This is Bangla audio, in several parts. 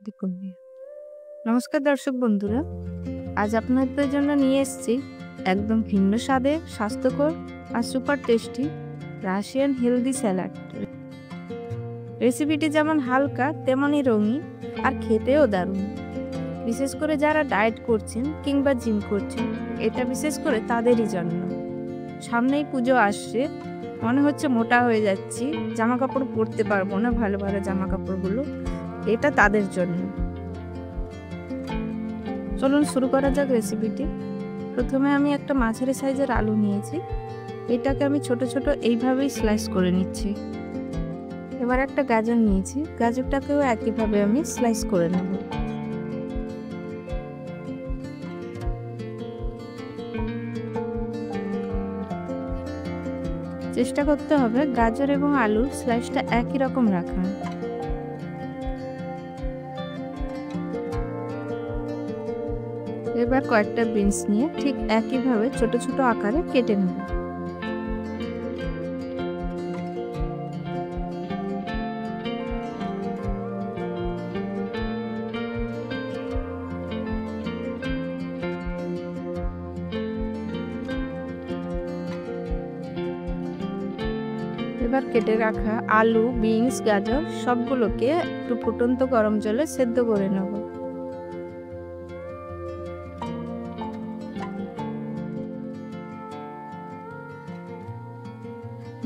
দেখুন। নমস্কার দর্শক বন্ধুরা, আজ আপনাদের জন্য নিয়ে এসেছি একদম ভিন্ন স্বাদে স্বাস্থ্যকর আর super tasty Russian healthy salad. রেসিপিটি যেমন হালকা তেমনই রঙিন আর খেতেও দারুণ। বিশেষ করে যারা ডায়েট করছেন কিংবা জিম করছেন, এটা বিশেষ করে তাদেরই জন্য। সামনেই পুজো আসছে, মনে হচ্ছে মোটা হয়ে যাচ্ছি, জামা কাপড় পরতে পারবো না, ভালো ভালো জামা কাপড়গুলো, এটা তাদের জন্য। চলুন শুরু করা যাক রেসিপিটি। প্রথমে আমি একটা মাঝারি সাইজের আলু নিয়েছি, এটাকে আমি ছোট ছোট এইভাবেই স্লাইস করে নিচ্ছি। এবার একটা গাজর নিয়েছি, গাজরটাকেও একইভাবে আমি স্লাইস করে নেব। চেষ্টা করতে হবে গাজর এবং আলুর স্লাইসটা একই রকম রাখা। এবার কয়েকটা বিনস নিয়ে ঠিক একইভাবে ছোট ছোট আকারে কেটে নেব। এবার কেটে রাখা আলু, বিনস, গাজর সবগুলোকে একটু ফুটন্ত গরম জলে সেদ্ধ করে নেব।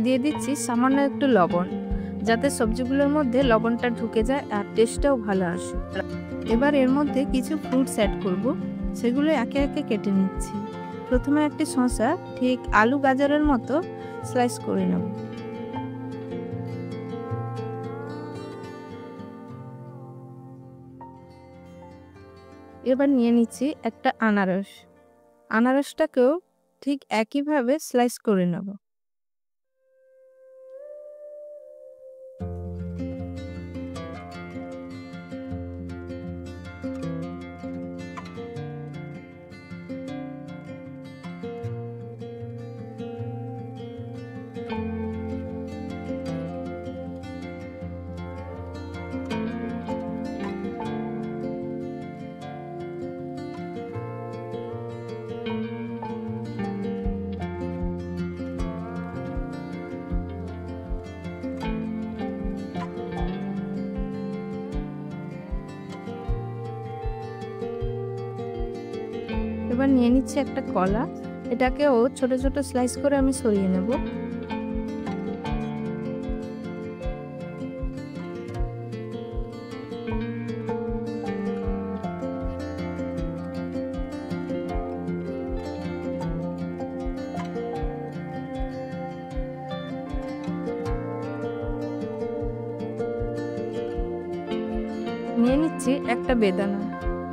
দিয়ে দিচ্ছি সামান্য একটু লবণ, যাতে সবজিগুলোর মধ্যে লবণটা ঢুকে যায় আর টেস্টটাও ভালো আসে। এবার এর মধ্যে কিছু ফ্রুটস অ্যাড করব, সেগুলো একে একে কেটে নিচ্ছি। প্রথমে একটি শসা ঠিক আলু গাজরের মতো স্লাইস করে নেব। এবার নিয়ে নিচ্ছি একটা আনারস, আনারসটাকেও ঠিক একইভাবে স্লাইস করে নেব। এবার নিয়ে নিচ্ছি একটা কলা, এটাকেও ছোট ছোট স্লাইস করে আমি সরিয়ে নেব। নিয়ে নিচ্ছি একটা বেদানা,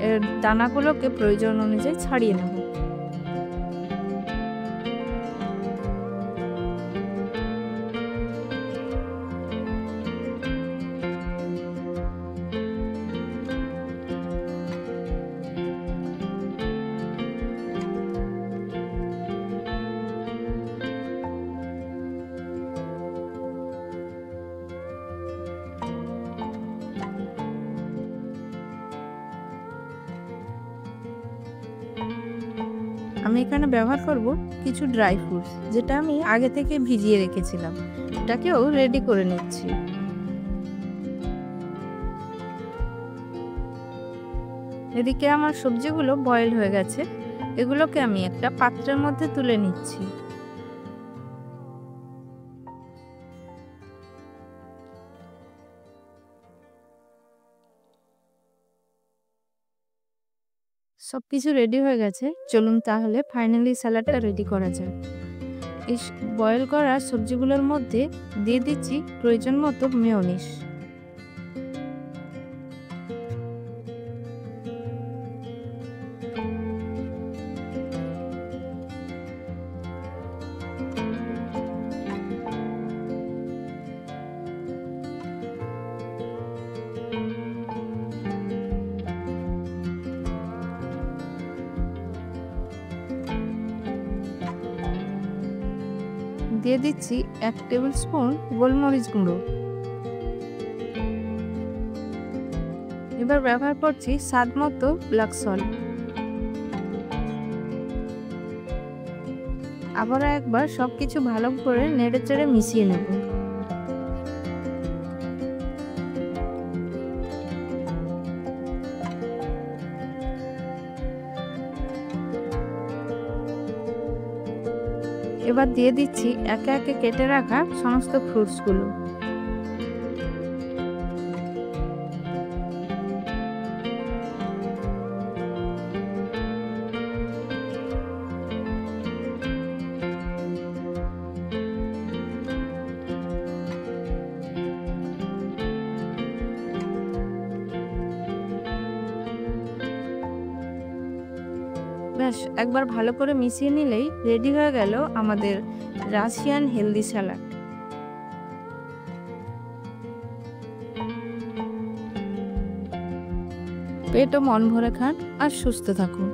এর দানাগুলোকে প্রয়োজন অনুযায়ী ছাড়িয়ে নেব। আমি এখানে ব্যবহার করব কিছু ড্রাই ফ্রুটস, যেটা আমি আগে থেকে ভিজিয়ে রেখেছিলাম, এটাকেও রেডি করে নিচ্ছি। এদিকে আমার সবজিগুলো বয়েল হয়ে গেছে, এগুলোকে আমি একটা পাত্রের মধ্যে তুলে নিচ্ছি। সবকিছু রেডি হয়ে গেছে, চলুন তাহলে ফাইনালি স্যালাডটা রেডি করা যাক। এই বয়েল করা সবজিগুলোর মধ্যে দিয়ে দিচ্ছি প্রয়োজন মতো মেয়োনিজ। দিয়ে দিচ্ছি 1 টেবিল স্পুন গোলমরিচ গুঁড়ো। এবার ব্যবহার করছি স্বাদ মতো ব্ল্যাক সল্ট। আবারও একবার সবকিছু ভালো করে নেড়েচেড়ে মিশিয়ে নেব। এবার দিয়ে দিচ্ছি একে একে কেটে রাখা সমস্ত ফ্রুটসগুলো। ব্যাস একবার ভালো করে মিশিয়ে নিলেই রেডি হয়ে গেল আমাদের রাশিয়ান হেলদি স্যালাড। পেট ও মন ভরে খান আর সুস্থ থাকুন।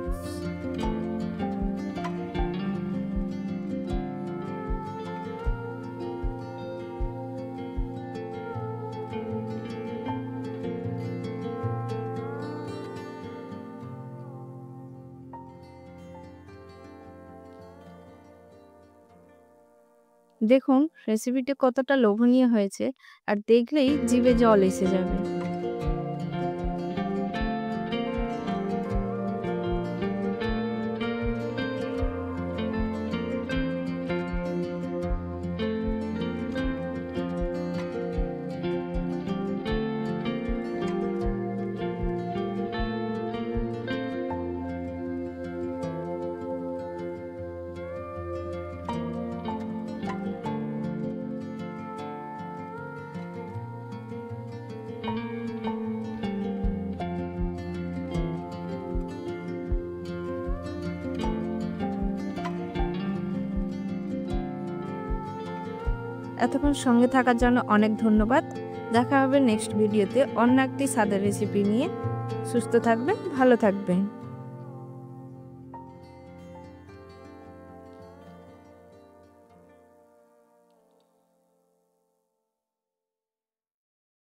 দেখুন রেসিপিটি কতটা লোভনীয় হয়েছে, আর দেখলেই জিভে জল এসে যাবে। এতক্ষণ সঙ্গে থাকার জন্য অনেক ধন্যবাদ। দেখা হবে নেক্সট ভিডিওতে অন্য একটি স্বাদের রেসিপি নিয়ে। সুস্থ থাকবেন, ভালো থাকবেন।